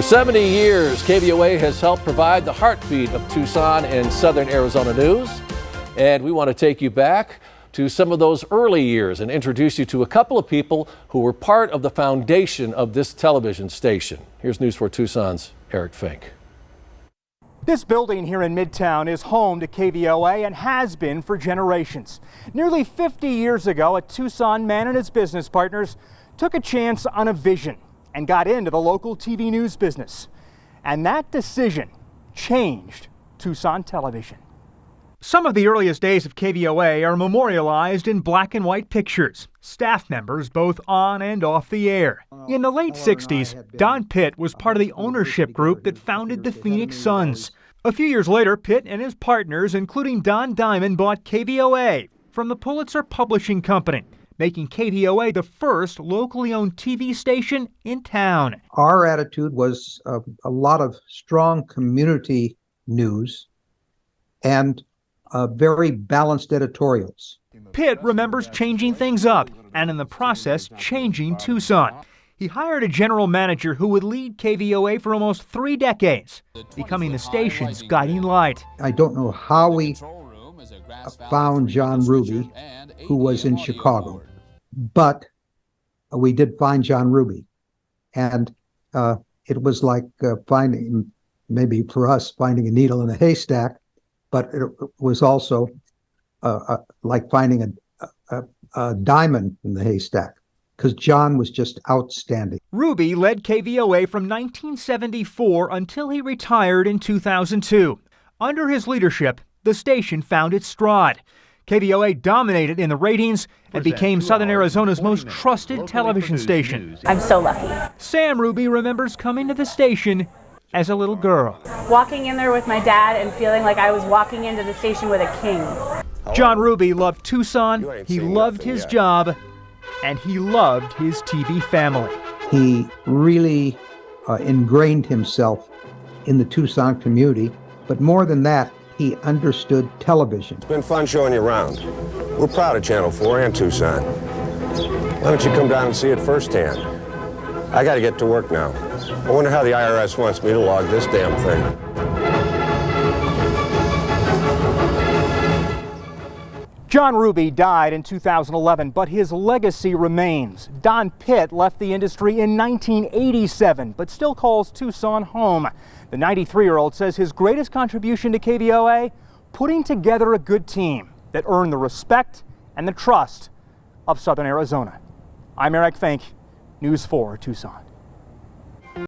For 70 years, KVOA has helped provide the heartbeat of Tucson and Southern Arizona news. And we want to take you back to some of those early years and introduce you to a couple of people who were part of the foundation of this television station. Here's News 4 Tucson's Eric Fink. This building here in Midtown is home to KVOA and has been for generations. Nearly 50 years ago, a Tucson man and his business partners took a chance on a vision and got into the local TV news business. And that decision changed Tucson television. Some of the earliest days of KVOA are memorialized in black and white pictures. Staff members both on and off the air. In the late 60s, Don Pitt was part of the ownership group that founded the Phoenix Suns. A few years later, Pitt and his partners, including Don Diamond, bought KVOA from the Pulitzer Publishing Company, making KVOA the first locally owned TV station in town. Our attitude was a lot of strong community news and very balanced editorials. Pitt remembers changing things up and in the process changing Tucson. He hired a general manager who would lead KVOA for almost 3 decades, becoming the station's guiding light. I don't know how we found John Ruby, who was in Chicago, but we did find John Ruby. And it was like finding, maybe for us, finding a needle in a haystack, but it was also like finding a diamond in the haystack, because John was just outstanding. Ruby led KVOA from 1974 until he retired in 2002. Under his leadership, the station found its stride. KVOA dominated in the ratings and became Southern Arizona's most trusted television station. I'm so lucky. Sam Ruby remembers coming to the station as a little girl. Walking in there with my dad and feeling like I was walking into the station with a king. John Ruby loved Tucson, he loved his job, and he loved his TV family. He really ingrained himself in the Tucson community, but more than that, he understood television. It's been fun showing you around. We're proud of Channel 4 and Tucson. Why don't you come down and see it firsthand? I got to get to work now. I wonder how the IRS wants me to log this damn thing. John Ruby died in 2011, but his legacy remains. Don Pitt left the industry in 1987, but still calls Tucson home. The 93-year-old says his greatest contribution to KVOA, putting together a good team that earned the respect and the trust of Southern Arizona. I'm Eric Fink, News 4 Tucson.